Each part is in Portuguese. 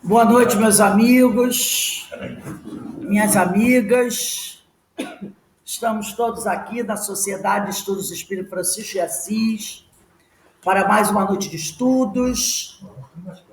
Boa noite, meus amigos, minhas amigas. Estamos todos aqui na Sociedade de Estudos do Espírito Francisco de Assis para mais uma noite de estudos.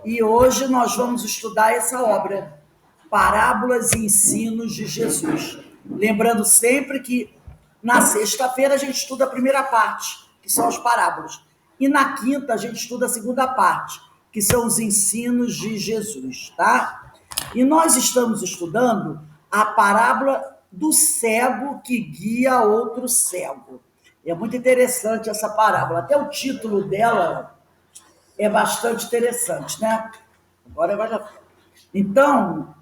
E hoje nós vamos estudar essa obra, Parábolas e Ensinos de Jesus. Lembrando sempre que na sexta-feira a gente estuda a primeira parte, que são as parábolas. E na quinta a gente estuda a segunda parte, que são os ensinos de Jesus, tá? E nós estamos estudando a parábola do cego que guia outro cego. É muito interessante essa parábola. Até o título dela é bastante interessante, né? Agora vai lá. Então,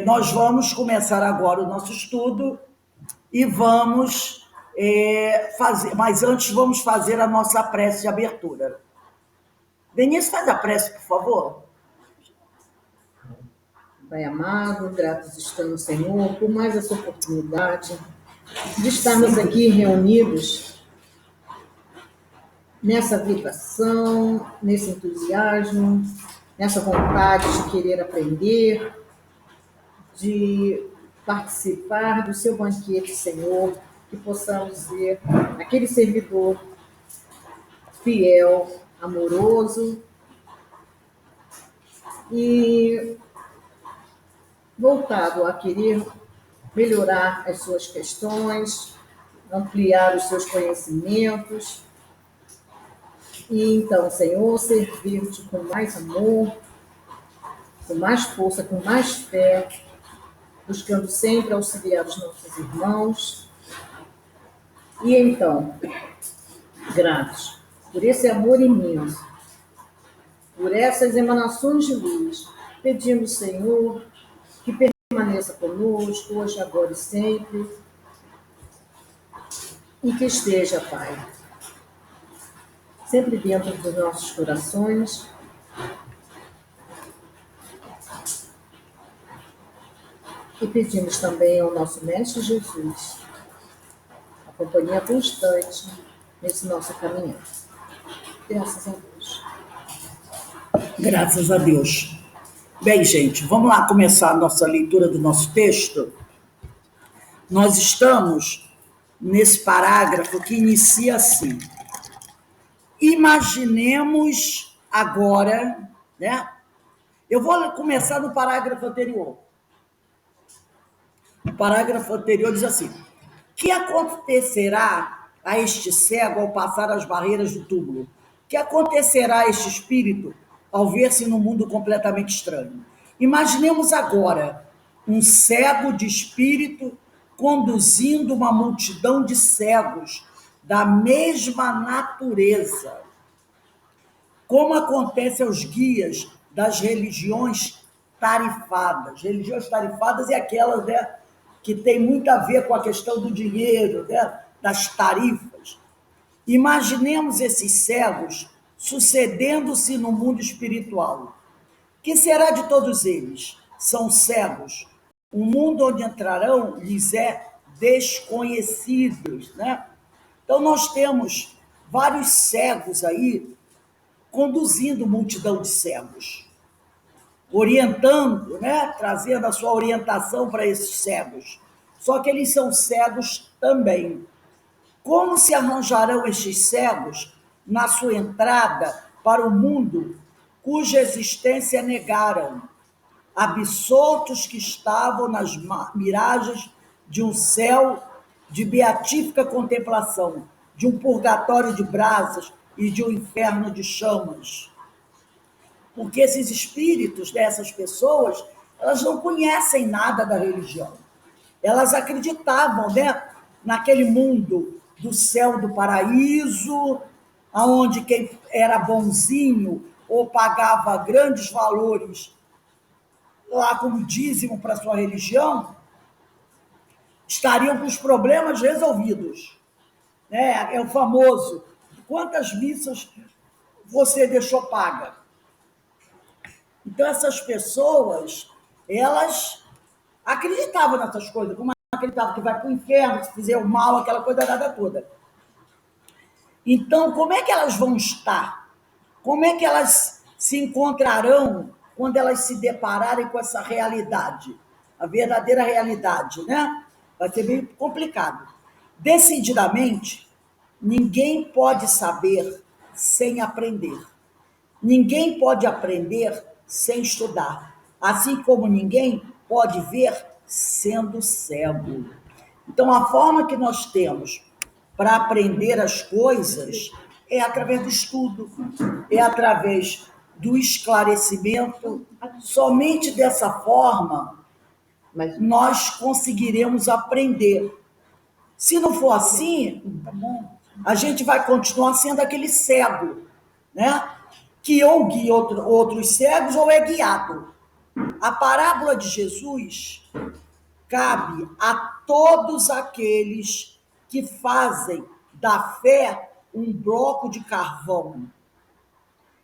nós vamos começar agora o nosso estudo e vamos fazer, mas antes vamos fazer a nossa prece de abertura. Denise, faz a prece, por favor. Pai amado, gratos estamos, Senhor, por mais essa oportunidade de estarmos aqui reunidos nessa vibração, nesse entusiasmo, nessa vontade de querer aprender, de participar do seu banquete, Senhor, que possamos ser aquele servidor fiel, amoroso e voltado a querer melhorar as suas questões, ampliar os seus conhecimentos. E então, Senhor, servir-te com mais amor, com mais força, com mais fé, buscando sempre auxiliar os nossos irmãos. E então, gratos por esse amor imenso, por essas emanações de luz, pedimos, Senhor, que permaneça conosco hoje, agora e sempre, e que esteja, Pai, sempre dentro dos nossos corações. E pedimos também ao nosso Mestre Jesus a companhia constante nesse nosso caminhar. Graças a Deus. Graças a Deus. Bem, gente, vamos lá começar a nossa leitura do nosso texto. Nós estamos nesse parágrafo que inicia assim: imaginemos agora, né? Eu vou começar no parágrafo anterior. O parágrafo anterior diz assim: que acontecerá a este cego ao passar as barreiras do túmulo? Que acontecerá a este espírito ao ver-se num mundo completamente estranho? Imaginemos agora um cego de espírito conduzindo uma multidão de cegos da mesma natureza, como acontece aos guias das religiões tarifadas. Religiões tarifadas é aquelas, né, que tem muito a ver com a questão do dinheiro, né, das tarifas. Imaginemos esses cegos sucedendo-se no mundo espiritual. Que será de todos eles? São cegos. O mundo onde entrarão lhes é desconhecido, né? Então nós temos vários cegos aí conduzindo multidão de cegos, orientando, né? Trazendo a sua orientação para esses cegos. Só que eles são cegos também. Como se arranjarão estes cegos na sua entrada para o mundo cuja existência negaram, absortos que estavam nas miragens de um céu de beatífica contemplação, de um purgatório de brasas e de um inferno de chamas? Porque esses espíritos dessas pessoas, elas não conhecem nada da religião. Elas acreditavam, né, naquele mundo do céu do paraíso, aonde quem era bonzinho ou pagava grandes valores lá como dízimo para sua religião, estariam com os problemas resolvidos. É o famoso: quantas missas você deixou paga? Então essas pessoas, elas acreditavam nessas coisas, como acreditavam que vai para o inferno, se fizer o mal, aquela coisa nada toda. Então, como é que elas vão estar? Como é que elas se encontrarão quando elas se depararem com essa realidade, a verdadeira realidade, né? Vai ser bem complicado. Decididamente, ninguém pode saber sem aprender. Ninguém pode aprender sem estudar. Assim como ninguém pode ver sendo cego. Então, a forma que nós temos para aprender as coisas é através do estudo, é através do esclarecimento. Somente dessa forma nós conseguiremos aprender. Se não for assim, a gente vai continuar sendo aquele cego, né? Que ou guia outros cegos ou é guiado. A parábola de Jesus cabe a todos aqueles que fazem da fé um bloco de carvão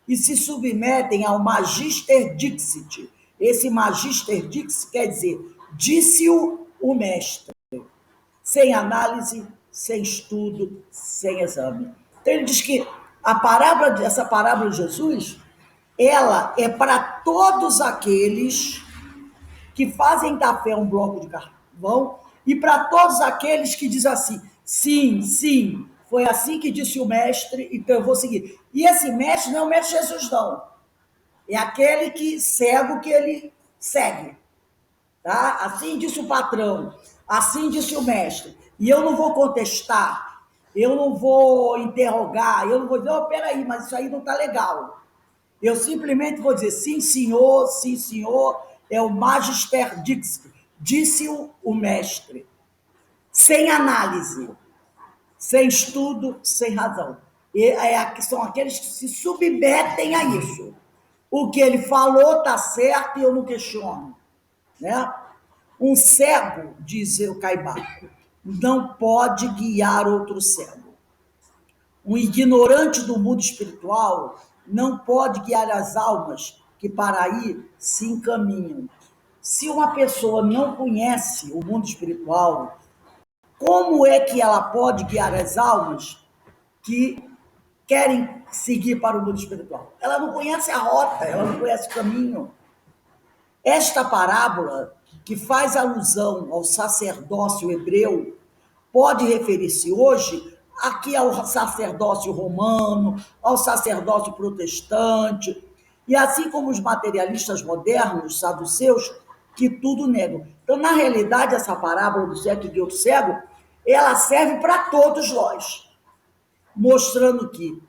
e se submetem ao Magister Dixit. Esse Magister Dixit quer dizer, disse-o o mestre, sem análise, sem estudo, sem exame. Então ele diz que essa parábola de Jesus, ela é para todos aqueles que fazem da fé um bloco de carvão e para todos aqueles que dizem assim, sim, sim, foi assim que disse o mestre, então eu vou seguir. E esse mestre não é o mestre Jesus, não. É aquele que cego que ele segue. Tá? Assim disse o patrão, assim disse o mestre. E eu não vou contestar, eu não vou interrogar, eu não vou dizer, oh, peraí, mas isso aí não está legal. Eu simplesmente vou dizer, sim, senhor, é o Magister Dixit, disse o mestre. Sem análise, sem estudo, sem razão. São aqueles que se submetem a isso. O que ele falou está certo e eu não questiono. Né? Um cego, diz o Caibá, não pode guiar outro cego. Um ignorante do mundo espiritual não pode guiar as almas que para aí se encaminham. Se uma pessoa não conhece o mundo espiritual, como é que ela pode guiar as almas que querem seguir para o mundo espiritual? Ela não conhece a rota, ela não conhece o caminho. Esta parábola, que faz alusão ao sacerdócio hebreu, pode referir-se hoje aqui ao sacerdócio romano, ao sacerdócio protestante, e assim como os materialistas modernos, saduceus, que tudo negam. Então, na realidade, essa parábola do cego que guia o cego, ela serve para todos nós, mostrando que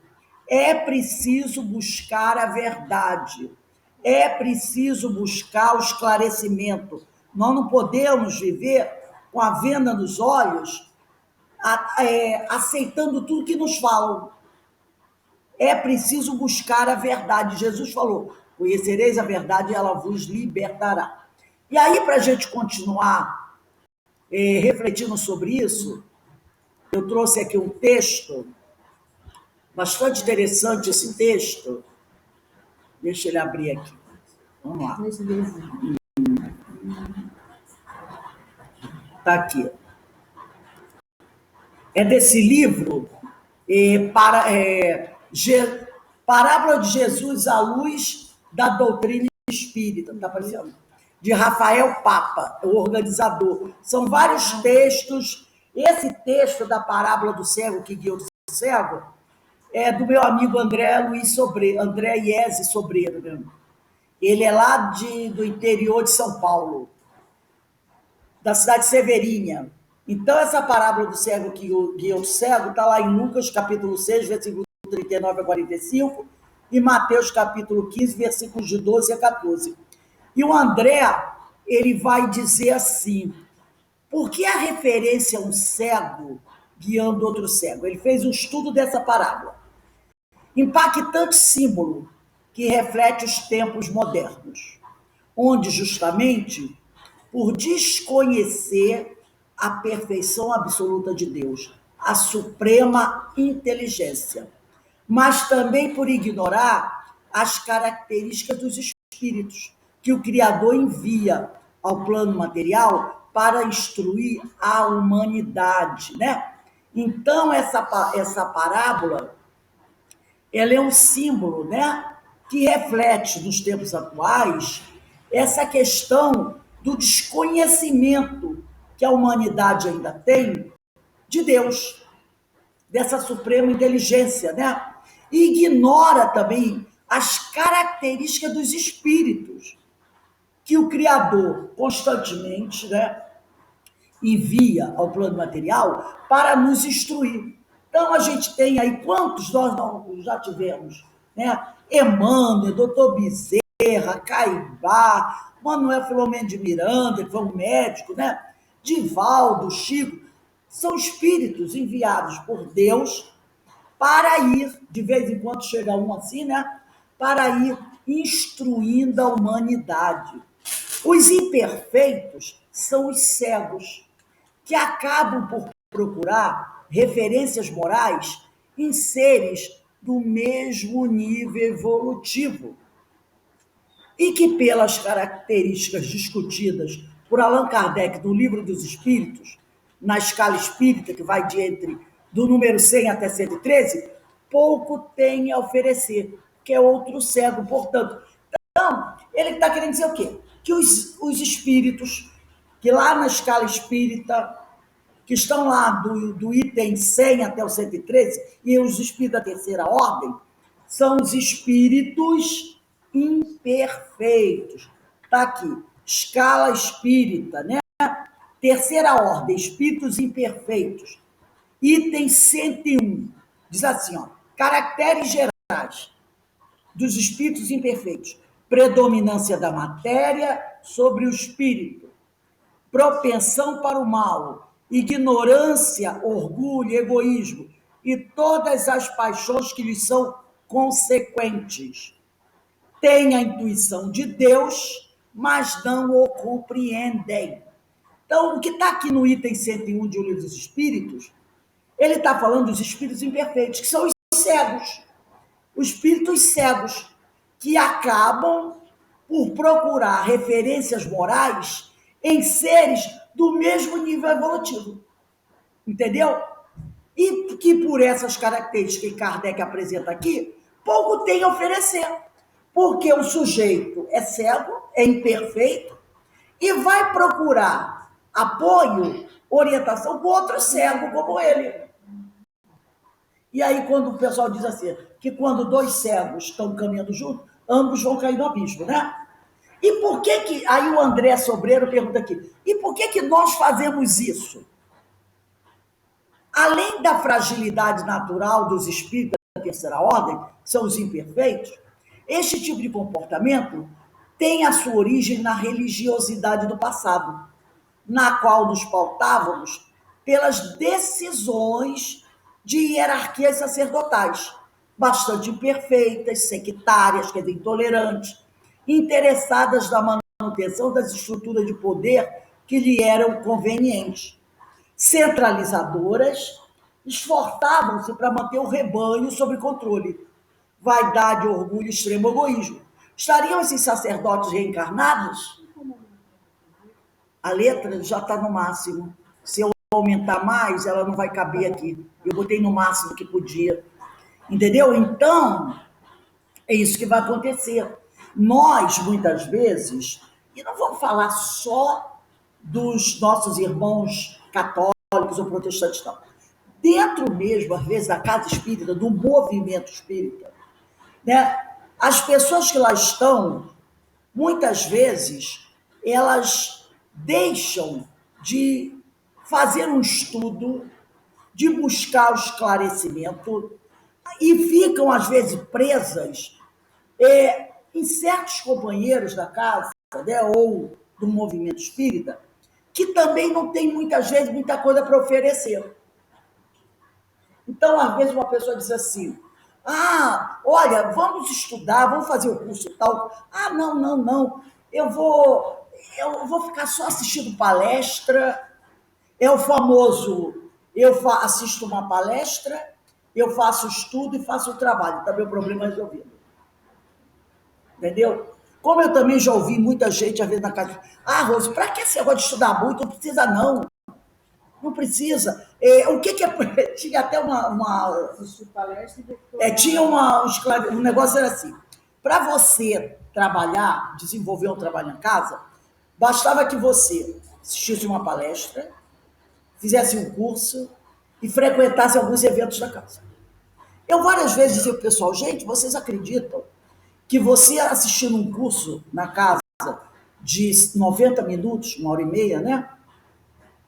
é preciso buscar a verdade, é preciso buscar o esclarecimento. Nós não podemos viver com a venda nos olhos, aceitando tudo que nos falam. É preciso buscar a verdade. Jesus falou, conhecereis a verdade e ela vos libertará. E aí, para a gente continuar refletindo sobre isso, eu trouxe aqui um texto, bastante interessante esse texto. Deixa ele abrir aqui. Vamos lá. Está aqui. É desse livro, Parábola de Jesus à luz da doutrina espírita, está aparecendo? De Rafael Papa, o organizador. São vários textos. Esse texto da parábola do cego que guiou o cego é do meu amigo André Iese Sobreiro. Mesmo. Ele é lá do interior de São Paulo, da cidade de Severinha. Então, essa parábola do cego que guia o cego está lá em Lucas, capítulo 6, versículo 39 a 45, e Mateus, capítulo 15, versículos de 12 a 14. E o André, ele vai dizer assim, por que a referência a um cego guiando outro cego? Ele fez um estudo dessa parábola. Impactante símbolo que reflete os tempos modernos, onde justamente por desconhecer a perfeição absoluta de Deus, a suprema inteligência, mas também por ignorar as características dos espíritos que o Criador envia ao plano material para instruir a humanidade, né? Então, essa parábola, ela é um símbolo, né? que reflete nos tempos atuais essa questão do desconhecimento que a humanidade ainda tem de Deus, dessa suprema inteligência, né? E ignora também as características dos espíritos que o Criador constantemente, né, envia ao plano material para nos instruir. Então, a gente tem aí, quantos nós não já tivemos? Né? Emmanuel, doutor Bezerra, Caibá, Manuel Filomeno de Miranda, que foi um médico, né? Divaldo, Chico, são espíritos enviados por Deus para ir, de vez em quando chega um assim, né? Para ir instruindo a humanidade. Os imperfeitos são os cegos, que acabam por procurar referências morais em seres do mesmo nível evolutivo e que, pelas características discutidas por Allan Kardec no Livro dos Espíritos, na escala espírita, que vai de entre do número 100 até 113, pouco tem a oferecer, que é outro cego, portanto. Então, ele está querendo dizer o quê? Que os espíritos, que lá na escala espírita, que estão lá do item 100 até o 113, e os espíritos da terceira ordem, são os espíritos imperfeitos. Está aqui, escala espírita, né? Terceira ordem, espíritos imperfeitos. Item 101, diz assim, ó, caracteres gerais dos espíritos imperfeitos. Predominância da matéria sobre o espírito. Propensão para o mal, ignorância, orgulho, egoísmo e todas as paixões que lhes são consequentes. Têm a intuição de Deus, mas não o compreendem. Então, o que está aqui no item 101 de O Livro dos Espíritos, ele está falando dos espíritos imperfeitos, que são os cegos, os espíritos cegos, que acabam por procurar referências morais em seres do mesmo nível evolutivo. Entendeu? E que por essas características que Kardec apresenta aqui, pouco tem a oferecer. Porque o sujeito é cego, é imperfeito, e vai procurar apoio, orientação com outro cego como ele. E aí, quando o pessoal diz assim, que quando dois cegos estão caminhando juntos, ambos vão cair no abismo, né? E por que aí o André Sobreiro pergunta aqui, e por que nós fazemos isso? Além da fragilidade natural dos espíritos da terceira ordem, que são os imperfeitos, este tipo de comportamento tem a sua origem na religiosidade do passado, na qual nos pautávamos pelas decisões de hierarquias sacerdotais, bastante imperfeitas, sectárias, quer dizer, intolerantes, interessadas na manutenção das estruturas de poder que lhe eram convenientes. Centralizadoras, esforçavam-se para manter o rebanho sob controle. Vaidade, orgulho, extremo egoísmo. Estariam esses sacerdotes reencarnados? A letra já está no máximo. Se eu aumentar mais, ela não vai caber aqui. Eu botei no máximo que podia. Entendeu? Então, é isso que vai acontecer. Nós, muitas vezes, e não vamos falar só dos nossos irmãos católicos ou protestantes, não. Dentro mesmo, às vezes, da casa espírita, do movimento espírita, né? As pessoas que lá estão, muitas vezes, elas deixam de fazer um estudo, de buscar o esclarecimento e ficam, às vezes, presas em certos companheiros da casa, né, ou do movimento espírita, que também não tem, muitas vezes, muita coisa para oferecer. Então, às vezes, uma pessoa diz assim, olha, vamos estudar, vamos fazer o curso tal. Não, eu vou ficar só assistindo palestra. É o famoso, assisto uma palestra, eu faço estudo e faço o trabalho. Está meu problema resolvido. Entendeu? Como eu também já ouvi muita gente, às vezes, na casa, Rose, para que você gosta de estudar muito? Não precisa, não. Não precisa. O que é... Tinha até uma... Assistir palestra e tinha um negócio, era assim, Para você trabalhar, desenvolver um trabalho em casa, bastava que você assistisse uma palestra, fizesse um curso e frequentasse alguns eventos da casa. Eu várias vezes dizia para o pessoal, gente, vocês acreditam que você assistindo um curso na casa de 90 minutos, 1 hora e meia, né?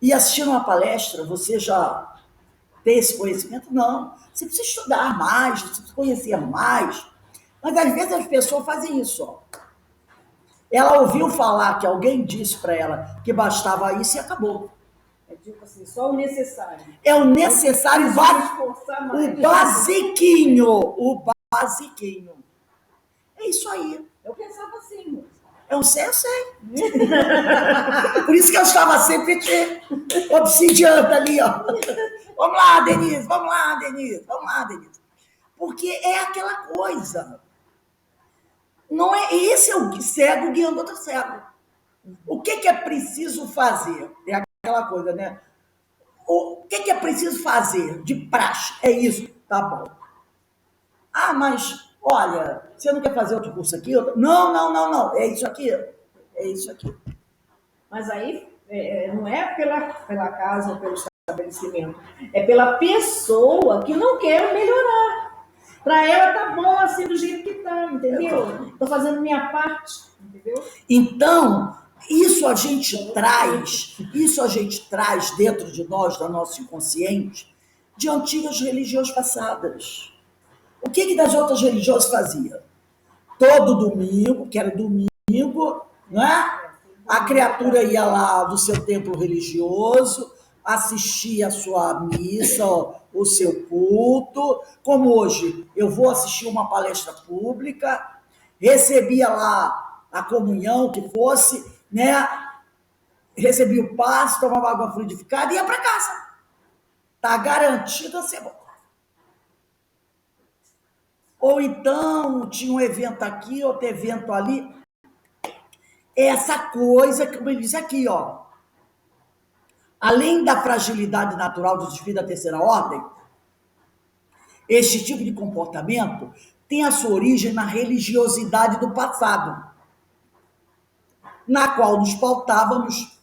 E assistindo uma palestra, você já tem esse conhecimento? Não. Você precisa estudar mais, você precisa conhecer mais. Mas às vezes as pessoas fazem isso. Ó. Ela ouviu falar que alguém disse para ela que bastava isso e acabou. É tipo assim, só o necessário. É o necessário, o basiquinho. O basiquinho. É isso aí. Eu pensava assim. É um sei. Por isso que eu estava sempre obsidiando ali, ó. Vamos lá, Denise, vamos lá, Denise, vamos lá, Denise. Porque é aquela coisa. Não é, esse é o cego guiando outro cego. O que é preciso fazer? É aquela coisa, né? O que é preciso fazer de praxe? É isso, tá bom. Ah, mas, olha, você não quer fazer outro curso aqui? Não. É isso aqui. É isso aqui. Mas aí não é pela casa ou pelo estabelecimento, é pela pessoa que não quer melhorar. Para ela tá bom assim do jeito que tá, entendeu? Estou fazendo minha parte, entendeu? Então, isso a gente traz dentro de nós, do nosso inconsciente, de antigas religiões passadas. O que das outras religiões fazia? Todo domingo, que era domingo, né? A criatura ia lá do seu templo religioso, assistia a sua missa, o seu culto. Como hoje, eu vou assistir uma palestra pública, recebia lá a comunhão, que fosse, né? Recebia o passe, tomava água fluidificada e ia para casa. Está garantido a ser bom. Ou então tinha um evento aqui, outro evento ali. Essa coisa que eu disse aqui, ó. Além da fragilidade natural dos espíritos da terceira ordem, este tipo de comportamento tem a sua origem na religiosidade do passado, na qual nos pautávamos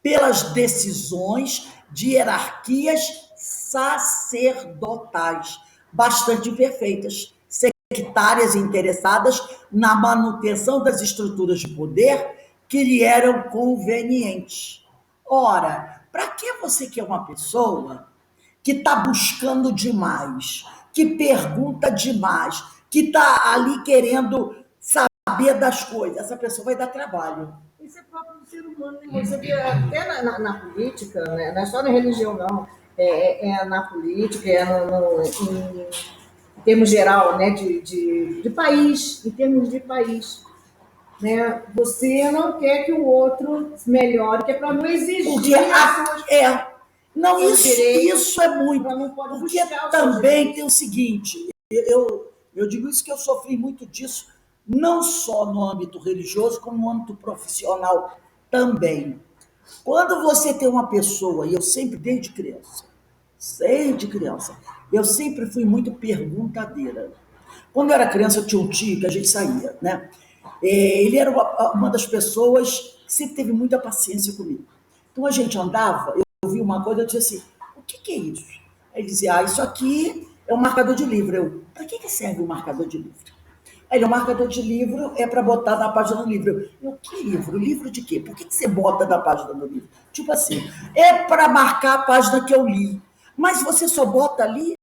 pelas decisões de hierarquias sacerdotais, bastante imperfeitas, sectárias e interessadas na manutenção das estruturas de poder que lhe eram convenientes. Ora, para que você quer uma pessoa que está buscando demais, que pergunta demais, que está ali querendo saber das coisas? Essa pessoa vai dar trabalho. Isso é próprio do ser humano, né? Você vê até na política, né? Não é só na religião, não. Na política, em termos geral, né? De país, em termos de país. Né? Você não quer que o outro melhore, que é para não exigir porque não, isso é muito. Porque também tem o seguinte, eu digo isso que eu sofri muito disso, não só no âmbito religioso, como no âmbito profissional também. Quando você tem uma pessoa, e eu sempre, desde criança, eu sempre fui muito perguntadeira. Quando eu era criança, eu tinha um tio que a gente saía, né? Ele era uma das pessoas que sempre teve muita paciência comigo. Então a gente andava, eu vi uma coisa, eu disse assim, o que é isso? Aí ele dizia, isso aqui é um marcador de livro. Eu, para que serve o marcador de livro? Aí ele, o marcador de livro é para botar na página do livro. Eu, que livro? Livro de quê? Por que você bota na página do livro? Tipo assim, é para marcar a página que eu li. Mas você só bota ali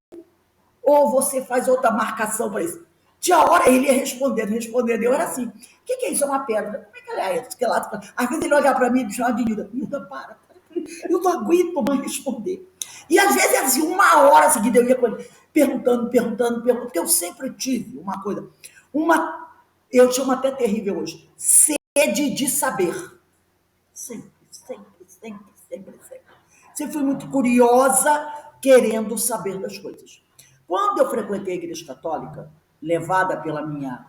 ou você faz outra marcação para isso? Tinha hora, ele ia respondendo. Eu era assim, o que é isso? É uma pedra. Como é que ela é isso? Às vezes ele olhava para mim e me chamava de Nilda, para. Eu não aguento mais responder. E às vezes, assim, 1 hora seguida eu ia com ele, perguntando, porque eu sempre tive uma coisa, eu chamo até terrível hoje, sede de saber. Sempre. Sempre fui muito curiosa, querendo saber das coisas. Quando eu frequentei a igreja católica, levada pela minha...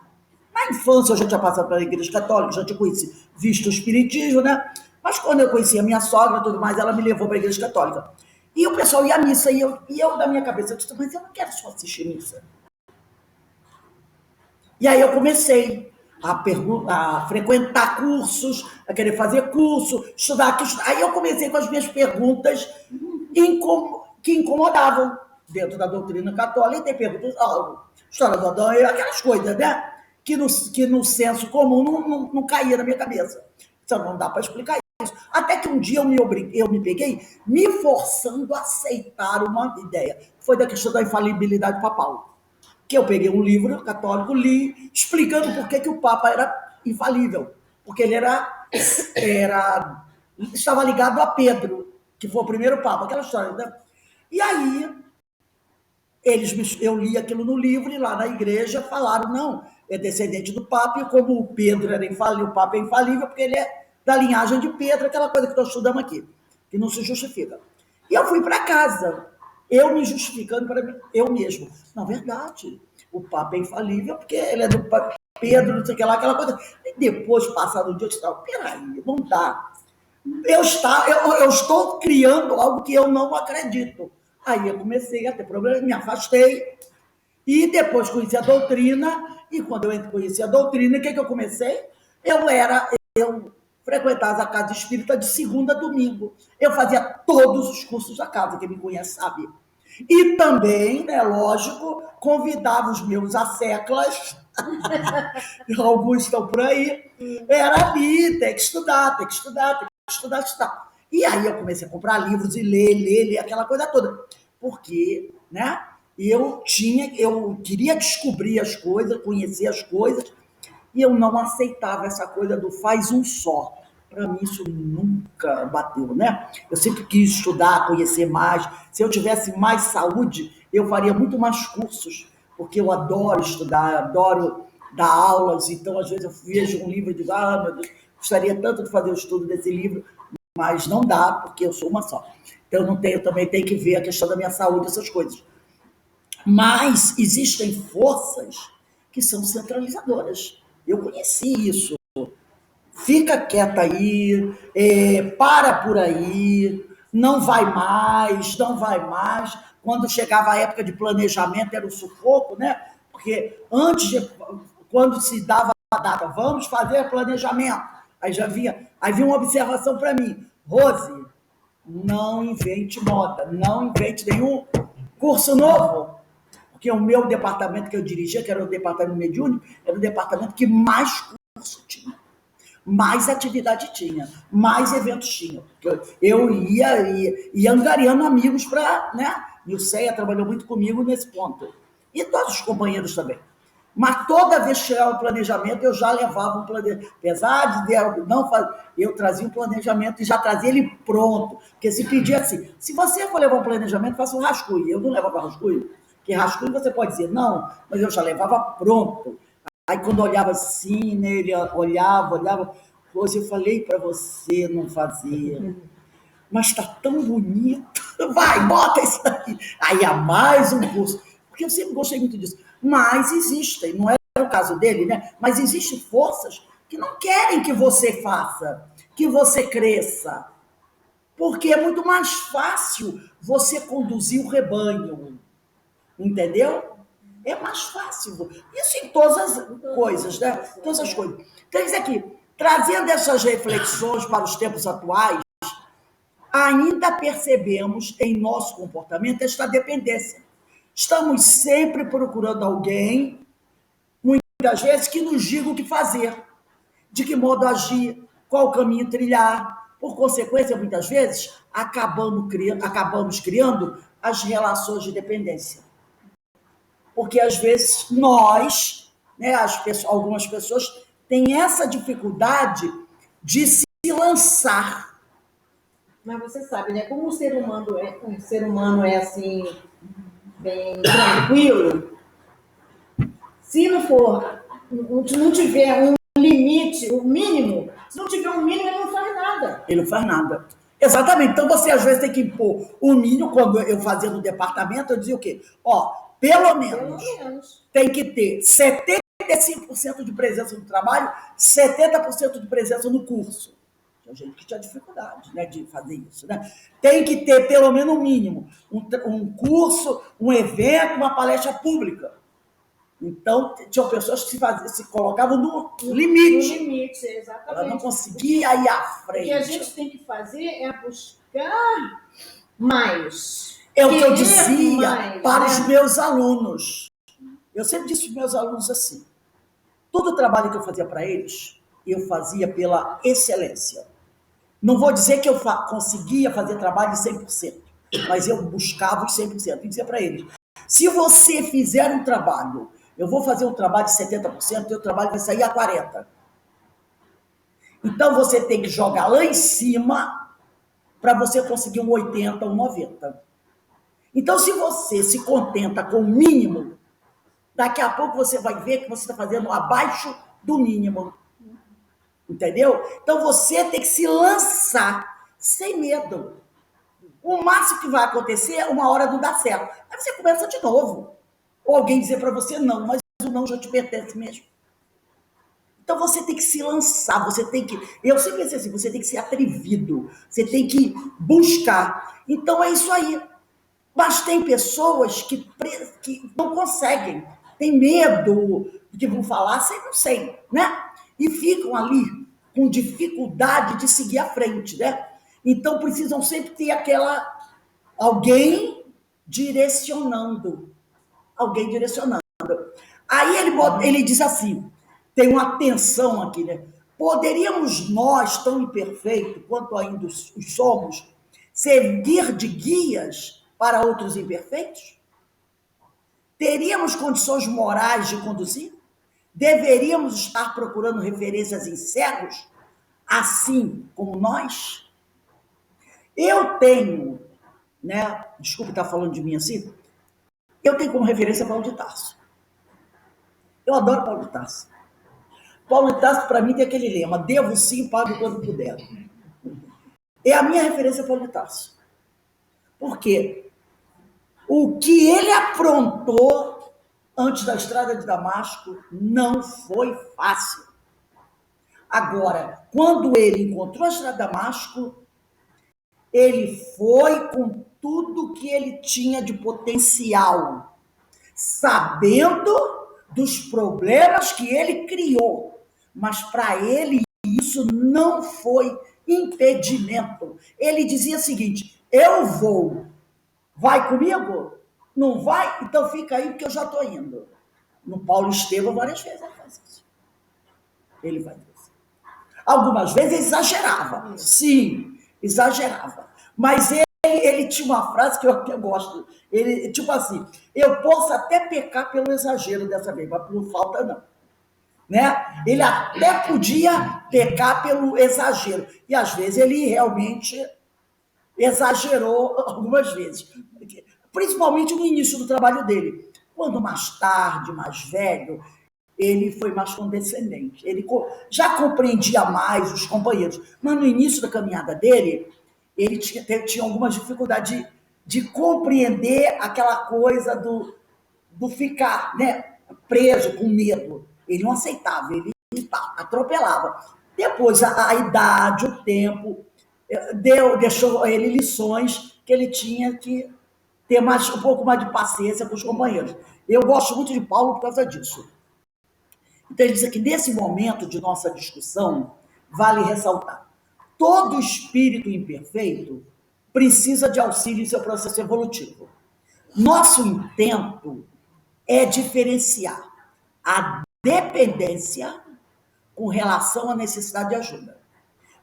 Na infância eu já tinha passado pela igreja católica, já tinha visto o espiritismo, né? Mas quando eu conheci a minha sogra e tudo mais, ela me levou para a igreja católica. E o pessoal ia à missa, e eu na minha cabeça, eu disse, mas eu não quero só assistir missa. E aí eu comecei a frequentar cursos, a querer fazer curso, estudar aqui. Aí eu comecei com as minhas perguntas que incomodavam dentro da doutrina católica. Tem perguntas, história do Adão, aquelas coisas, né? Que no senso comum não caía na minha cabeça. Então não dá para explicar isso. Até que um dia eu me peguei me forçando a aceitar uma ideia. Foi da questão da infalibilidade papal. Que eu peguei um livro católico, li, explicando por que o Papa era infalível. Porque ele estava ligado a Pedro, que foi o primeiro Papa, aquela história. Né? E aí, eu li aquilo no livro e lá na igreja falaram, não, é descendente do Papa, e como o Pedro era infalível, o Papa é infalível, porque ele é da linhagem de Pedro, aquela coisa que nós estudamos aqui, que não se justifica. E eu fui para casa, eu me justificando para mim, eu mesmo. Na verdade, o Papa é infalível, porque ele é do Pedro, não sei o que lá, aquela coisa. E depois, passado o dia, eu disse, peraí, não dá. Eu estou criando algo que eu não acredito. Aí eu comecei a ter problemas, me afastei, e depois conheci a doutrina, e quando eu conheci a doutrina, o que eu comecei? Eu frequentava a casa espírita de segunda a domingo. Eu fazia todos os cursos da casa, quem me conhece sabe. E também, né, lógico, convidava os meus asseclas, alguns estão por aí, era ali, tem que estudar, tem que estudar, tem que estudar, estudar. E aí eu comecei a comprar livros e ler, aquela coisa toda. Porque, né, eu queria descobrir as coisas, conhecer as coisas, e eu não aceitava essa coisa do faz um só. Para mim isso nunca bateu, né? Eu sempre quis estudar, conhecer mais. Se eu tivesse mais saúde, eu faria muito mais cursos, porque eu adoro estudar, adoro dar aulas. Então, às vezes, eu vejo um livro e digo, meu Deus, gostaria tanto de fazer o estudo desse livro, mas não dá, porque eu sou uma só. Então, eu também tenho que ver a questão da minha saúde, essas coisas. Mas existem forças que são centralizadoras. Eu conheci isso. Fica quieta aí, para por aí, não vai mais, não vai mais. Quando chegava a época de planejamento, era o sufoco, né? Porque quando se dava a data, vamos fazer planejamento, aí vinha uma observação para mim, Rose, não invente moda, não invente nenhum curso novo, porque o meu departamento que eu dirigia, que era o departamento mediúnico, era o departamento que mais curso tinha, mais atividade tinha, mais eventos tinha. Eu ia angariando amigos para, né? E o Ceia trabalhou muito comigo nesse ponto. E todos os companheiros também. Mas toda vez que chegava o planejamento, eu já levava um planejamento. Apesar de eu não fazer, eu trazia um planejamento e já trazia ele pronto. Porque se pedia assim, se você for levar um planejamento, faça um rascunho. Eu não levava rascunho, porque rascunho você pode dizer não, mas eu já levava pronto. Aí quando olhava assim, né, ele olhava, Rose, eu falei para você não fazer, mas está tão bonito, vai, bota isso aí. Aí há mais um curso, porque eu sempre gostei muito disso. Mas existem, não é o caso dele, né? Mas existem forças que não querem que você faça, que você cresça, porque é muito mais fácil você conduzir o rebanho, entendeu? É mais fácil. Isso em todas as coisas, né? Todas as coisas. Então, isso aqui, trazendo essas reflexões para os tempos atuais, ainda percebemos em nosso comportamento esta dependência. Estamos sempre procurando alguém, muitas vezes, que nos diga o que fazer, de que modo agir, qual caminho trilhar. Por consequência, muitas vezes, acabamos criando as relações de dependência. Porque às vezes nós, né, algumas pessoas têm essa dificuldade de se lançar. Mas você sabe, né? Como um ser humano é assim, bem tranquilo, se não tiver um limite, o mínimo, se não tiver um mínimo, ele não faz nada. Ele não faz nada. Exatamente. Então você às vezes tem que impor o mínimo. Quando eu fazia no departamento, eu dizia o quê? Pelo menos tem que ter 75% de presença no trabalho, 70% de presença no curso. Tinha gente que tinha dificuldade, né, de fazer isso, né? Tem que ter pelo menos um mínimo, um curso, um evento, uma palestra pública. Então, tinham pessoas que se colocavam no limite. limite. No limite, exatamente. Ela não conseguia ir à frente. O que a gente tem que fazer é buscar mais. É o que eu dizia mais, para né? os meus alunos. Eu sempre disse para os meus alunos assim, todo o trabalho que eu fazia para eles, eu fazia pela excelência. Não vou dizer que eu conseguia fazer trabalho de 100%, mas eu buscava os 100%. E dizia para eles, se você fizer um trabalho, eu vou fazer um trabalho de 70%, teu trabalho vai sair a 40%. Então você tem que jogar lá em cima para você conseguir um 80%, um 90%. Então, se você se contenta com o mínimo, daqui a pouco você vai ver que você está fazendo abaixo do mínimo. Entendeu? Então você tem que se lançar sem medo. O máximo que vai acontecer é uma hora não dar certo. Aí você começa de novo. Ou alguém dizer para você não, mas o não já te pertence mesmo. Então você tem que se lançar, você tem que. Eu sempre pensei assim, você tem que ser atrevido, você tem que buscar. Então é isso aí. Mas tem pessoas que não conseguem, tem medo do que vão falar, não sei, né? E ficam ali com dificuldade de seguir à frente, né? Então precisam sempre ter alguém direcionando. Alguém direcionando. Aí ele diz assim, tem uma tensão aqui, né? Poderíamos nós, tão imperfeitos quanto ainda os somos, servir de guias para outros imperfeitos? Teríamos condições morais de conduzir? Deveríamos estar procurando referências em cegos, assim como nós? Eu tenho, né? Desculpe estar falando de mim assim, eu tenho como referência Paulo de Tarso. Eu adoro Paulo de Tarso. Paulo de Tarso, para mim, tem aquele lema, devo sim, pago quando puder. É a minha referência Paulo de Tarso. Por quê? O que ele aprontou antes da estrada de Damasco não foi fácil. Agora, quando ele encontrou a estrada de Damasco, ele foi com tudo que ele tinha de potencial, sabendo dos problemas que ele criou. Mas para ele isso não foi impedimento. Ele dizia o seguinte, eu vou, vai comigo? Não vai? Então fica aí porque eu já estou indo. No Paulo Estevão, várias vezes ele faz isso. Ele vai dizer. Algumas vezes ele exagerava. Sim, exagerava. Mas ele tinha uma frase que eu gosto. Ele, tipo assim, eu posso até pecar pelo exagero dessa vez, mas por falta não. Né? Ele até podia pecar pelo exagero. E às vezes ele realmente exagerou algumas vezes. Principalmente no início do trabalho dele. Quando mais tarde, mais velho, ele foi mais condescendente. Ele já compreendia mais os companheiros. Mas no início da caminhada dele, ele tinha algumas dificuldades de compreender aquela coisa do ficar, né, preso, com medo. Ele não aceitava, ele atropelava. Depois, a idade, o tempo, deixou ele lições que ele tinha que ter um pouco mais de paciência com os companheiros. Eu gosto muito de Paulo por causa disso. Então, ele diz aqui, nesse momento de nossa discussão, vale ressaltar, todo espírito imperfeito precisa de auxílio em seu processo evolutivo. Nosso intento é diferenciar a dependência com relação à necessidade de ajuda.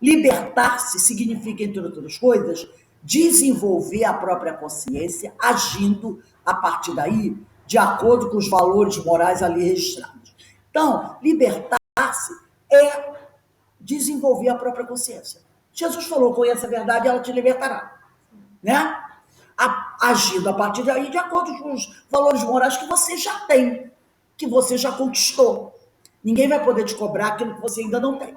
Libertar-se significa, entre outras coisas, desenvolver a própria consciência, agindo, a partir daí, de acordo com os valores morais ali registrados. Então, libertar-se é desenvolver a própria consciência. Jesus falou, conheça a verdade, ela te libertará. Né? Agindo a partir daí, de acordo com os valores morais que você já tem, que você já conquistou. Ninguém vai poder te cobrar aquilo que você ainda não tem.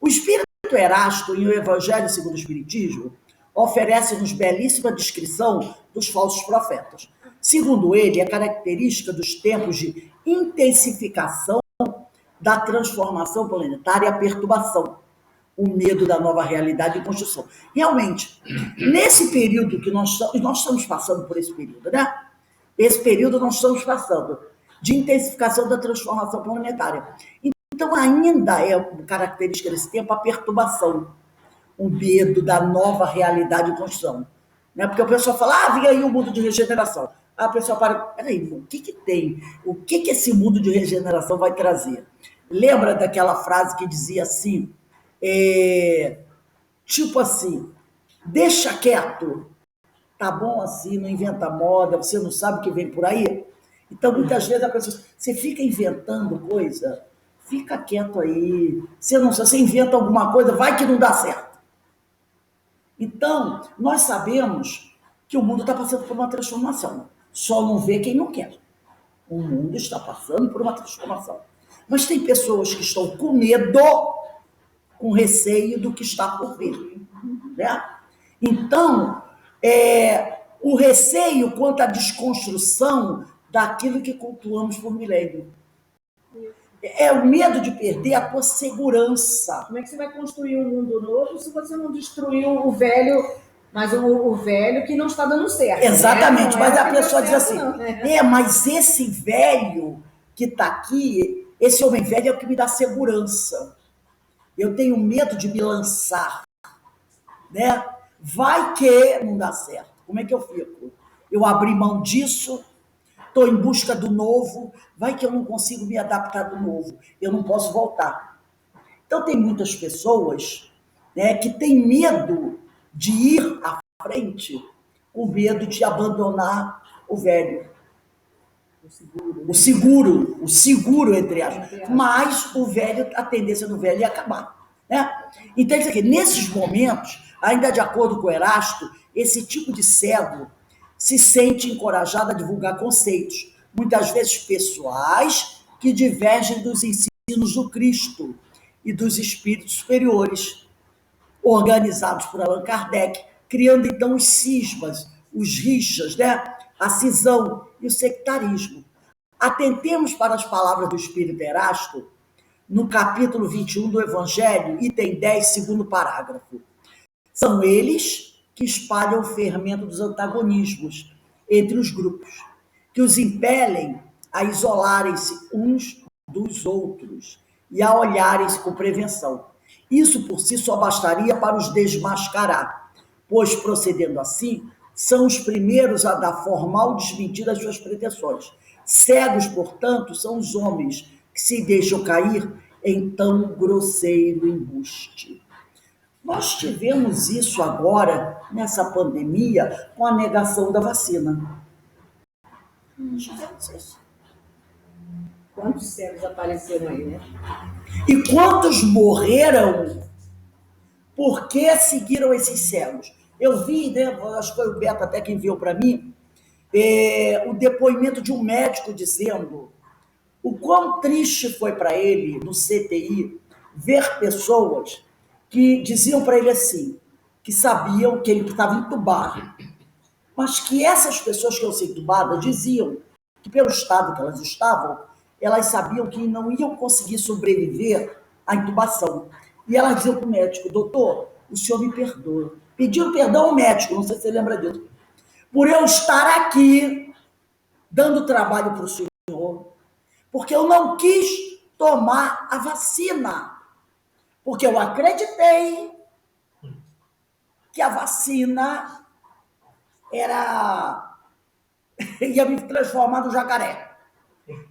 O Espírito Erasto, em O Evangelho segundo o Espiritismo, oferece-nos belíssima descrição dos falsos profetas. Segundo ele, é característica dos tempos de intensificação da transformação planetária e a perturbação, o medo da nova realidade e construção. Realmente, nesse período que nós estamos passando por esse período, né? Esse período nós estamos passando. de intensificação da transformação planetária. Então, ainda é uma característica desse tempo a perturbação, o medo da nova realidade em construção. Né? Porque o pessoal fala, vem aí o mundo de regeneração. A pessoa para, peraí, o que tem? O que esse mundo de regeneração vai trazer? Lembra daquela frase que dizia assim, tipo assim, deixa quieto, tá bom assim, não inventa moda, você não sabe o que vem por aí? Então, muitas vezes a pessoa, você fica inventando coisa, fica quieto aí, você inventa alguma coisa, vai que não dá certo. Então, nós sabemos que o mundo está passando por uma transformação, só não vê quem não quer. O mundo está passando por uma transformação. Mas tem pessoas que estão com medo, com receio do que está por vir. Né? Então, o receio quanto à desconstrução daquilo que cultuamos por milênio. É o medo de perder a tua segurança. Como é que você vai construir um mundo novo se você não destruiu o velho, mas o velho que não está dando certo? Exatamente, né? Mas a pessoa diz assim, mas esse velho que está aqui, esse homem velho é o que me dá segurança. Eu tenho medo de me lançar, né? Vai que não dá certo. Como é que eu fico? Eu abri mão disso, estou em busca do novo, vai que eu não consigo me adaptar do novo, eu não posso voltar. Então, tem muitas pessoas, né, que têm medo de ir à frente, com medo de abandonar o velho. O seguro, entre aspas. Mas o velho, a tendência do velho é acabar. Né? Então, isso aqui, nesses momentos, ainda de acordo com o Erasto, esse tipo de cego se sente encorajado a divulgar conceitos, muitas vezes pessoais, que divergem dos ensinos do Cristo e dos espíritos superiores, organizados por Allan Kardec, criando então os cismas, os rixas, né? A cisão e o sectarismo. Atentemos para as palavras do Espírito Erasto, no capítulo 21 do Evangelho, item 10, segundo parágrafo. São eles que espalham o fermento dos antagonismos entre os grupos, que os impelem a isolarem-se uns dos outros e a olharem-se com prevenção. Isso por si só bastaria para os desmascarar, pois, procedendo assim, são os primeiros a dar formal desmentida às suas pretensões. Cegos, portanto, são os homens que se deixam cair em tão grosseiro embuste. Nós tivemos isso agora, nessa pandemia, com a negação da vacina. Nós tivemos isso. Quantos cegos apareceram aí, né? E quantos morreram porque seguiram esses cegos? Eu vi, né, acho que foi o Beto até que enviou para mim, o depoimento de um médico dizendo o quão triste foi para ele, no CTI, ver pessoas que diziam para ele assim, que sabiam que ele estava entubado, mas que essas pessoas que iam ser entubadas diziam que, pelo estado que elas estavam, elas sabiam que não iam conseguir sobreviver à intubação. E elas diziam para o médico, doutor, o senhor me perdoa. Pediram perdão ao médico, não sei se você lembra disso, por eu estar aqui dando trabalho para o senhor, porque eu não quis tomar a vacina, porque eu acreditei que a vacina ia me transformar no jacaré,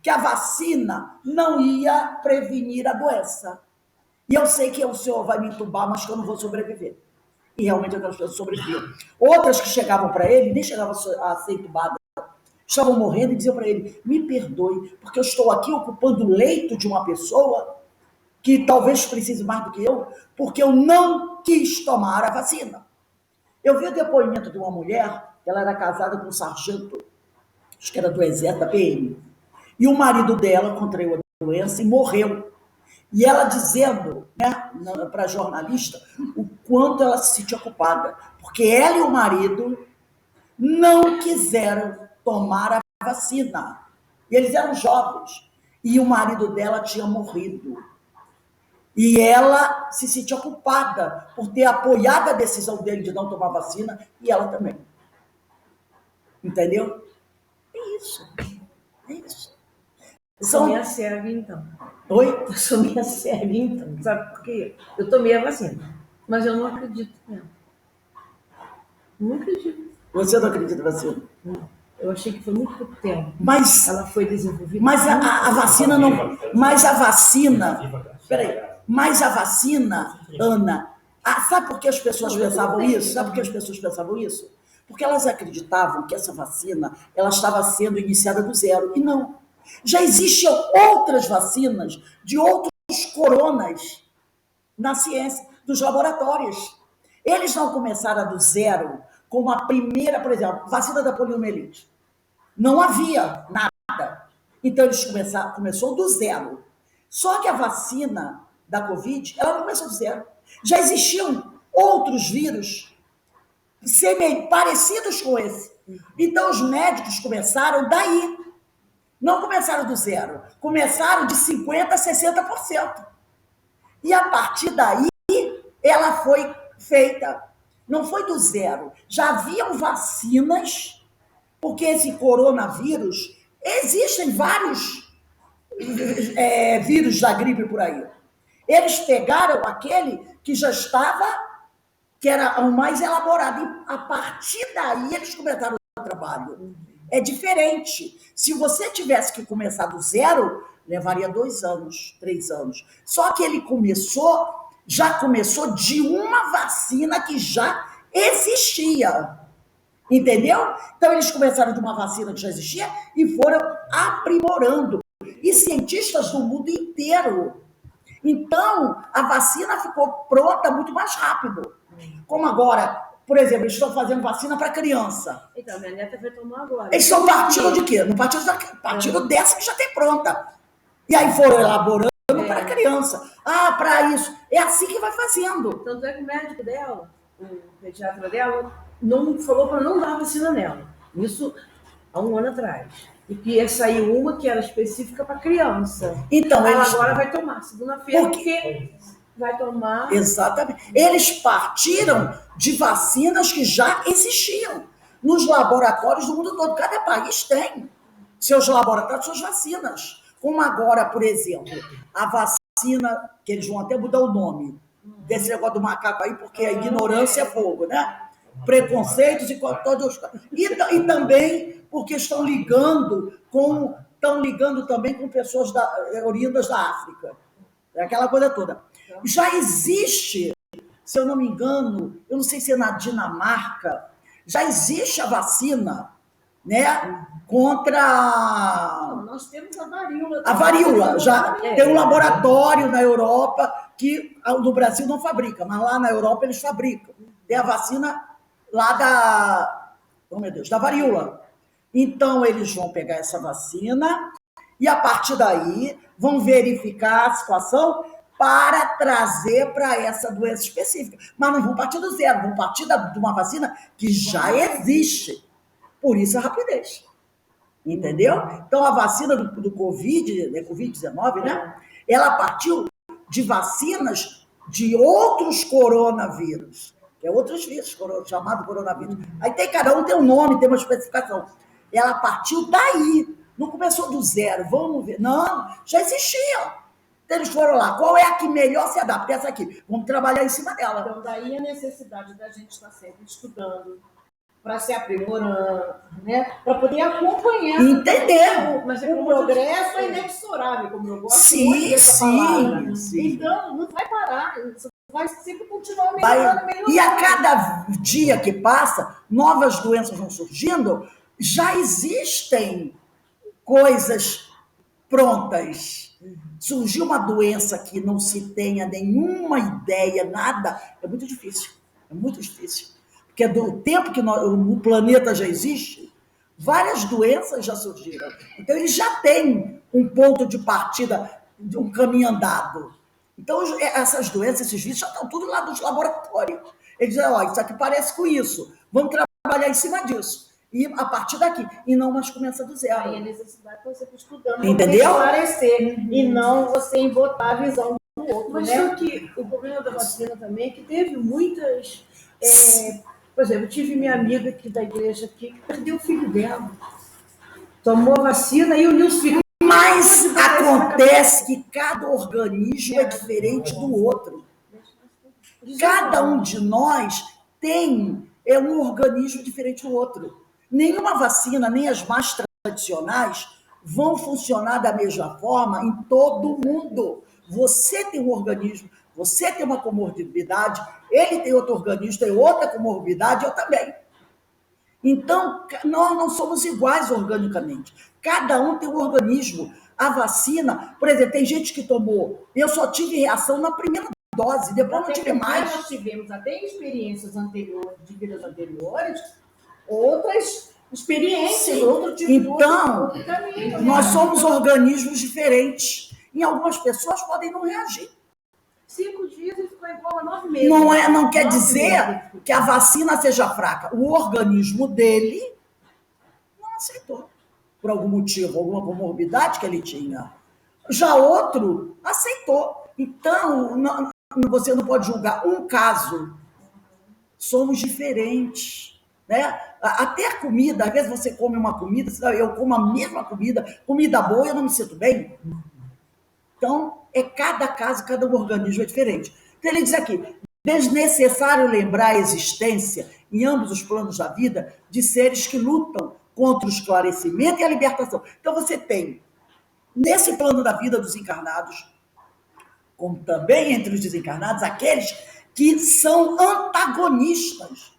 que a vacina não ia prevenir a doença. E eu sei que o senhor vai me entubar, mas que eu não vou sobreviver. E realmente aquelas pessoas sobreviveram. Outras que chegavam para ele, nem chegavam a ser entubadas, estavam morrendo e diziam para ele, me perdoe, porque eu estou aqui ocupando o leito de uma pessoa que talvez precise mais do que eu, porque eu não quis tomar a vacina. Eu vi o depoimento de uma mulher, ela era casada com um sargento, acho que era do exército, da PM, e o marido dela contraiu a doença e morreu. E ela dizendo, né, para a jornalista, o quanto ela se sentia culpada, porque ela e o marido não quiseram tomar a vacina. E eles eram jovens. E o marido dela tinha morrido. E ela se sentia culpada por ter apoiado a decisão dele de não tomar vacina, e ela também. Entendeu? É isso. É isso. sou meia cega, então. Oi? Eu sou meia cega, então. Sabe por quê? Eu tomei a vacina, mas eu não acredito nela. Não acredito. Você não acredita na vacina? Não. Eu achei que foi muito pouco tempo. Mas ela foi desenvolvida. Mas a vacina não. Mas a vacina. Peraí. Mas a vacina, Ana. Sabe por que as pessoas pensavam isso? Sabe por que as pessoas pensavam isso? Porque elas acreditavam que essa vacina ela estava sendo iniciada do zero. E não. Já existiam outras vacinas de outros coronas na ciência, dos laboratórios. Eles não começaram do zero, como a primeira, por exemplo, vacina da poliomielite. Não havia nada. Então, eles começou do zero. Só que a vacina da Covid, ela não começou do zero. Já existiam outros vírus parecidos com esse. Então, os médicos começaram daí. Não começaram do zero. Começaram de 50% a 60%. E, a partir daí, ela foi feita. Não foi do zero. Já haviam vacinas, porque esse coronavírus, existem vários vírus da gripe por aí. Eles pegaram aquele que já estava, que era o mais elaborado, e a partir daí eles começaram o trabalho. É diferente. Se você tivesse que começar do zero, levaria 2 anos, 3 anos. Só que ele já começou de uma vacina que já existia. Entendeu? Então, eles começaram de uma vacina que já existia e foram aprimorando. E cientistas do mundo inteiro. Então, a vacina ficou pronta muito mais rápido. Como agora, por exemplo, eles estão fazendo vacina para criança. Então, minha neta vai tomar agora. Eles estão partindo de quê? No partido dessa que já tem pronta. E aí foram elaborando para criança. Para isso. É assim que vai fazendo. Tanto é que o médico dela, o pediatra dela, não falou para não dar vacina nela. Isso há 1 ano atrás. E que ia sair uma que era específica para criança. Então, ela agora vai tomar segunda-feira, porque vai tomar. Exatamente. Eles partiram de vacinas que já existiam nos laboratórios do mundo todo. Cada país tem seus laboratórios, suas vacinas. Como agora, por exemplo, a vacina, que eles vão até mudar o nome desse negócio do macaco aí, porque a ignorância é fogo, né? Preconceitos e todos. E também porque estão ligando também com pessoas oriundas da África. Aquela coisa toda. Já existe, se eu não me engano, eu não sei se é na Dinamarca, já existe a vacina, né? Contra. Não, nós temos a varíola. A varíola, já tem um laboratório na Europa que no Brasil não fabrica, mas lá na Europa eles fabricam. Tem a vacina lá da varíola. Então, eles vão pegar essa vacina e, a partir daí, vão verificar a situação para trazer para essa doença específica. Mas não vão partir do zero, vão partir de uma vacina que já existe. Por isso a rapidez. Entendeu? Então, a vacina do Covid-19, né? Ela partiu de vacinas de outros coronavírus. Que é outros vírus, chamado coronavírus. Aí cada um tem um nome, tem uma especificação. Ela partiu daí. Não começou do zero. Vamos ver. Não, já existia. Então, eles foram lá. Qual é a que melhor se adapta? Essa aqui. Vamos trabalhar em cima dela. Então, daí a necessidade da gente estar sempre estudando, para se aprimorando, né? Para poder acompanhar. Entender. Mas o progresso é inexorável, como eu gosto muito dessa palavra. Sim. Então, não vai parar. Vai sempre continuar melhorando. E a cada dia que passa, novas doenças vão surgindo, já existem coisas prontas. Surgiu uma doença que não se tenha nenhuma ideia, nada, é muito difícil. É muito difícil. Porque do tempo que o planeta já existe, várias doenças já surgiram. Então, eles já têm um ponto de partida, um caminho andado. Então, essas doenças, esses vírus, já estão tudo lá nos laboratórios. Eles dizem, isso aqui parece com isso. Vamos trabalhar em cima disso. E a partir daqui. E não mais começa do zero. Aí a necessidade de você estudando. Entendeu? Esclarecer. E não você embotar a visão do outro. Mas né? só que o problema da vacina também é que teve muitas... por exemplo, eu tive minha amiga aqui da igreja aqui, que perdeu o filho dela. Tomou a vacina e uniu os filhos. Mas acontece que cada organismo é diferente do outro. Cada um de nós tem um organismo diferente do outro. Nenhuma vacina, nem as mais tradicionais, vão funcionar da mesma forma em todo mundo. Você tem um organismo, você tem uma comorbidade, ele tem outro organismo, tem outra comorbidade, eu também. Então, nós não somos iguais organicamente. Cada um tem um organismo. A vacina, por exemplo, tem gente que tomou, eu só tive reação na primeira dose, depois não tive mais. Nós tivemos até experiências anteriores, de vidas anteriores, outras experiências, outro tipo então, de caminho. Nós somos organismos diferentes. Em algumas pessoas podem não reagir. 5 dias e ficou igual a 9 meses. Não quer dizer que a vacina seja fraca. O organismo dele não aceitou. Por algum motivo, alguma comorbidade que ele tinha. Já outro aceitou. Então, você não pode julgar um caso. Somos diferentes. Né? Até a comida, às vezes você come uma comida, eu como a mesma comida boa, eu não me sinto bem. Então, cada caso, cada organismo é diferente. Então, ele diz aqui, desnecessário lembrar a existência, em ambos os planos da vida, de seres que lutam contra o esclarecimento e a libertação. Então, você tem, nesse plano da vida dos encarnados, como também entre os desencarnados, aqueles que são antagonistas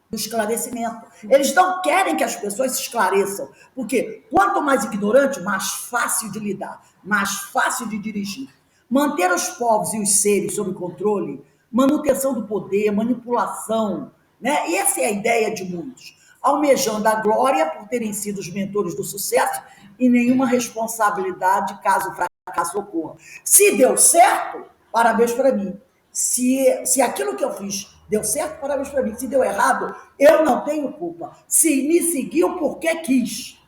do esclarecimento. Eles não querem que as pessoas se esclareçam, porque quanto mais ignorante, mais fácil de lidar, mais fácil de dirigir. Manter os povos e os seres sob controle, manutenção do poder, manipulação, né? E essa é a ideia de muitos, almejando a glória por terem sido os mentores do sucesso e nenhuma responsabilidade caso o fracasso ocorra. Se deu certo, parabéns para mim. Se aquilo que eu fiz deu certo, parabéns para mim. Se deu errado, eu não tenho culpa. Se me seguiu porque quis.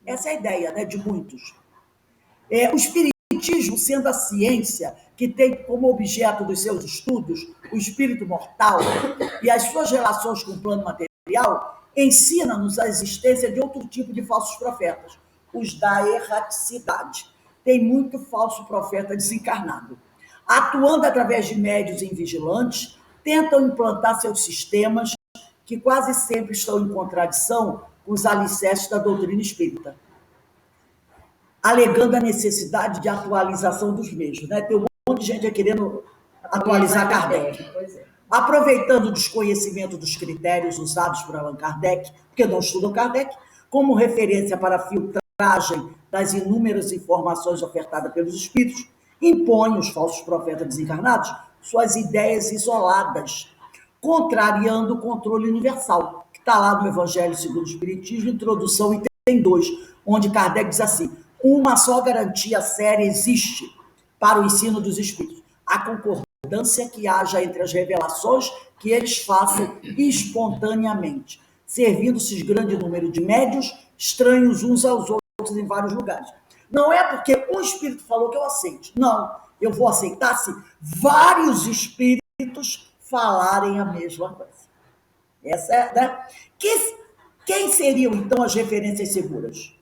Essa é a ideia, né, de muitos. O espiritismo, sendo a ciência que tem como objeto dos seus estudos o espírito mortal e as suas relações com o plano material, ensina-nos a existência de outro tipo de falsos profetas, os da erraticidade. Tem muito falso profeta desencarnado. Atuando através de médios invigilantes, tentam implantar seus sistemas que quase sempre estão em contradição com os alicerces da doutrina espírita, alegando a necessidade de atualização dos mesmos. Né? Tem um monte de gente querendo atualizar Kardec. Aproveitando o desconhecimento dos critérios usados por Allan Kardec, porque não estudam Kardec, como referência para a filtragem das inúmeras informações ofertadas pelos espíritos, impõem os falsos profetas desencarnados suas ideias isoladas, contrariando o controle universal, que está lá no Evangelho segundo o Espiritismo, introdução, item 2, onde Kardec diz assim: uma só garantia séria existe para o ensino dos espíritos, a concordância que haja entre as revelações que eles façam espontaneamente, servindo-se de grande número de médios, estranhos uns aos outros em vários lugares. Não é porque um espírito falou que eu aceite. Não, eu vou aceitar se vários espíritos falarem a mesma coisa. Essa é, né? Quem seriam, então, as referências seguras?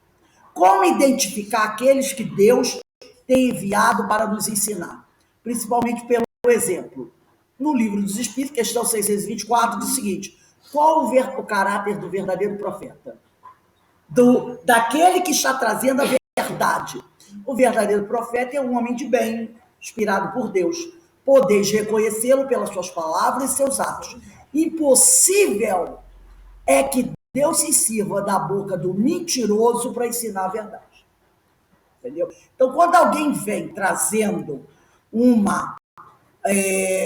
Como identificar aqueles que Deus tem enviado para nos ensinar? Principalmente pelo exemplo. No Livro dos Espíritos, questão 624, diz o seguinte: qual o caráter do verdadeiro profeta? Daquele que está trazendo a verdade. O verdadeiro profeta é um homem de bem, inspirado por Deus. Podeis reconhecê-lo pelas suas palavras e seus atos. Impossível é que Deus se sirva da boca do mentiroso para ensinar a verdade. Entendeu? Então, quando alguém vem trazendo uma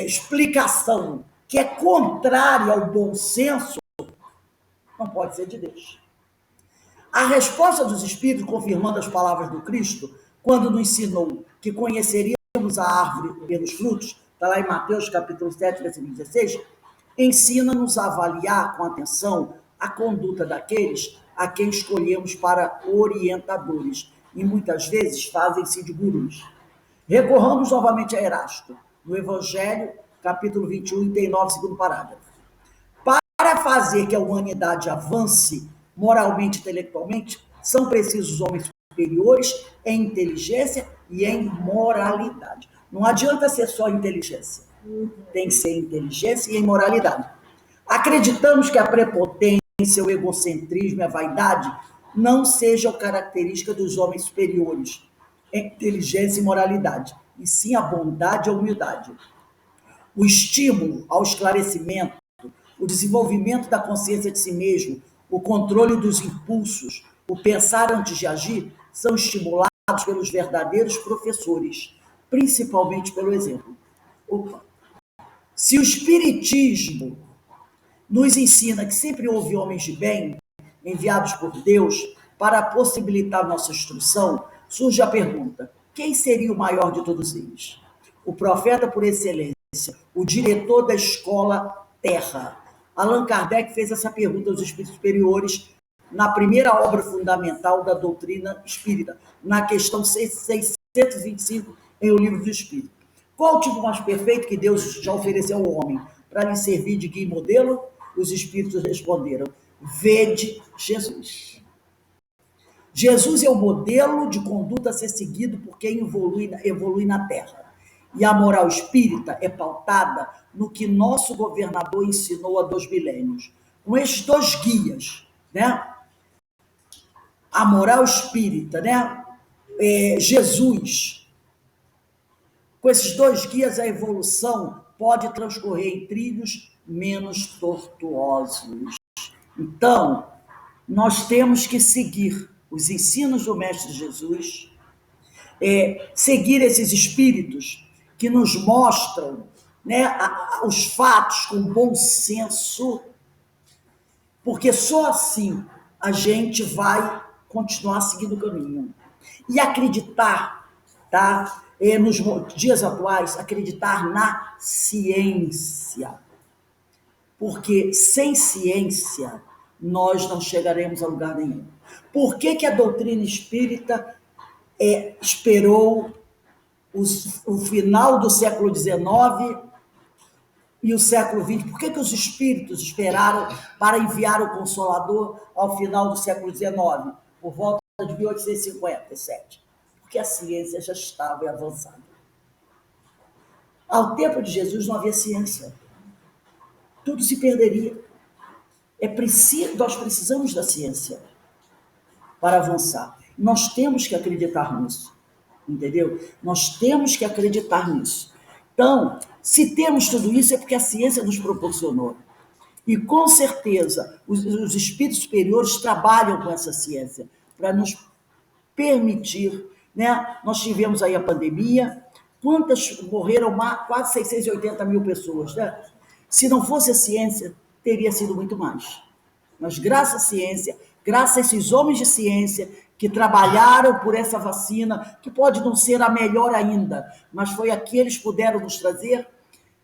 explicação que é contrária ao bom senso, não pode ser de Deus. A resposta dos Espíritos, confirmando as palavras do Cristo, quando nos ensinou que conheceríamos a árvore pelos frutos, está lá em Mateus capítulo 7, versículo 16, ensina-nos a avaliar com atenção a conduta daqueles a quem escolhemos para orientadores, e muitas vezes fazem-se de gurus. Recorramos novamente a Erasto, no Evangelho, capítulo 21, item 9, segundo parágrafo. Para fazer que a humanidade avance moralmente e intelectualmente, são precisos homens superiores em inteligência e em moralidade. Não adianta ser só inteligência. Tem que ser inteligência e em moralidade. Acreditamos que a prepotência, o egocentrismo e a vaidade não sejam características dos homens superiores em inteligência e moralidade, e sim a bondade e a humildade. O estímulo ao esclarecimento, o desenvolvimento da consciência de si mesmo, o controle dos impulsos, o pensar antes de agir, são estimulados pelos verdadeiros professores, principalmente pelo exemplo. Opa. Se o Espiritismo nos ensina que sempre houve homens de bem, enviados por Deus para possibilitar nossa instrução, surge a pergunta: quem seria o maior de todos eles? O profeta por excelência, o diretor da escola Terra. Allan Kardec fez essa pergunta aos espíritos superiores na primeira obra fundamental da doutrina espírita, na questão 625 em O Livro do Espírito. Qual o tipo mais perfeito que Deus já ofereceu ao homem para lhe servir de guia e modelo? Os espíritos responderam: vede Jesus. Jesus é o modelo de conduta a ser seguido por quem evolui na Terra. E a moral espírita é pautada no que nosso governador ensinou há 2 milênios. Com estes 2 guias, né? A moral espírita, né? Jesus. Com esses 2 guias, a evolução pode transcorrer em trilhos menos tortuosos. Então, nós temos que seguir os ensinos do Mestre Jesus, seguir esses espíritos que nos mostram, né, os fatos com bom senso, porque só assim a gente vai continuar seguindo o caminho. E acreditar, tá? Nos dias atuais, acreditar na ciência. Porque sem ciência nós não chegaremos a lugar nenhum. Por que a doutrina espírita esperou o final do século XIX e o século XX? Por que os espíritos esperaram para enviar o Consolador ao final do século XIX, por volta de 1857? Porque a ciência já estava avançada. Ao tempo de Jesus não havia ciência. Tudo se perderia. Nós precisamos da ciência para avançar. Nós temos que acreditar nisso, entendeu? Nós temos que acreditar nisso. Então, se temos tudo isso, é porque a ciência nos proporcionou. E, com certeza, os espíritos superiores trabalham com essa ciência para nos permitir, né? Nós tivemos aí a pandemia, quantas morreram? Quase 680 mil pessoas, né? Se não fosse a ciência, teria sido muito mais. Mas graças à ciência, graças a esses homens de ciência que trabalharam por essa vacina, que pode não ser a melhor ainda, mas foi a que eles puderam nos trazer,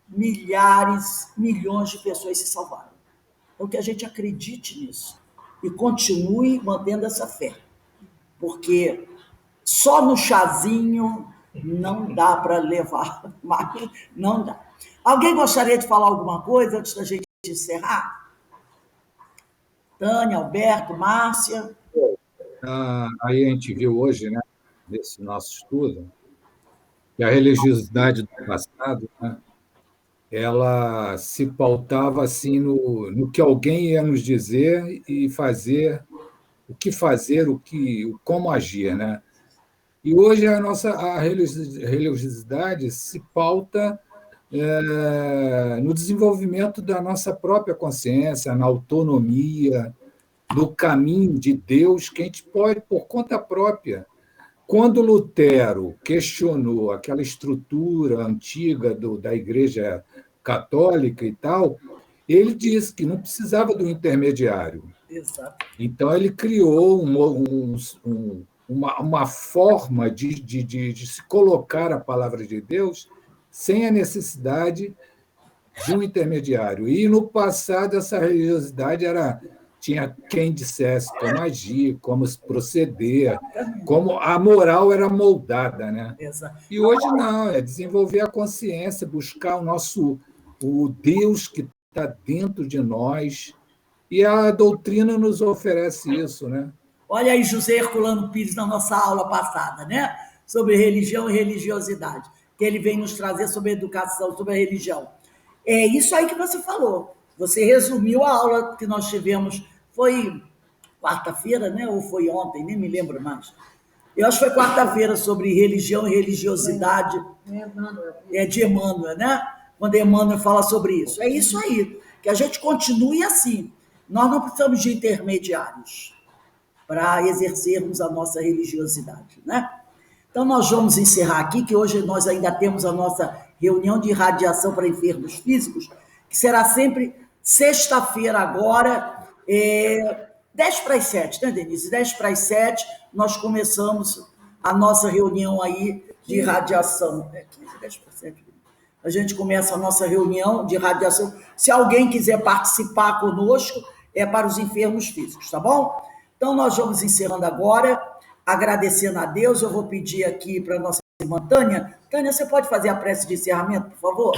milhares, milhões de pessoas se salvaram. Então, que a gente acredite nisso e continue mantendo essa fé, porque só no chazinho não dá para levar, não dá. Alguém gostaria de falar alguma coisa antes da gente encerrar? Tânia, Alberto, Márcia? Aí a gente viu hoje, né, nesse nosso estudo, que a religiosidade do passado, né, ela se pautava assim no que alguém ia nos dizer e fazer, como agir, né? E hoje a religiosidade se pauta no desenvolvimento da nossa própria consciência, na autonomia, no caminho de Deus, que a gente pode, por conta própria. Quando Lutero questionou aquela estrutura antiga da Igreja Católica e tal, ele disse que não precisava do intermediário. Exato. Então, ele criou uma forma de se colocar a palavra de Deus sem a necessidade de um intermediário. E, no passado, essa religiosidade tinha quem dissesse como agir, como se proceder, como a moral era moldada, né? Exato. E hoje não, é desenvolver a consciência, buscar o Deus que está dentro de nós, e a doutrina nos oferece isso, né? Olha aí José Herculano Pires na nossa aula passada, né? Sobre religião e religiosidade, que ele vem nos trazer sobre educação, sobre a religião. É isso aí que você falou. Você resumiu a aula que nós tivemos, foi quarta-feira, né? Ou foi ontem, nem me lembro mais. Eu acho que foi quarta-feira, sobre religião e religiosidade. É de Emmanuel, né? Quando Emmanuel fala sobre isso. É isso aí, que a gente continue assim. Nós não precisamos de intermediários para exercermos a nossa religiosidade, né? Então, nós vamos encerrar aqui, que hoje nós ainda temos a nossa reunião de irradiação para enfermos físicos, que será sempre sexta-feira agora, 10 para as 7, né, Denise? 10 para as 7, nós começamos a nossa reunião aí de irradiação. 15, 10 para 7. A gente começa a nossa reunião de irradiação. Se alguém quiser participar conosco, é para os enfermos físicos, tá bom? Então, nós vamos encerrando agora, agradecendo a Deus. Eu vou pedir aqui para a nossa irmã Tânia. Tânia, você pode fazer a prece de encerramento, por favor?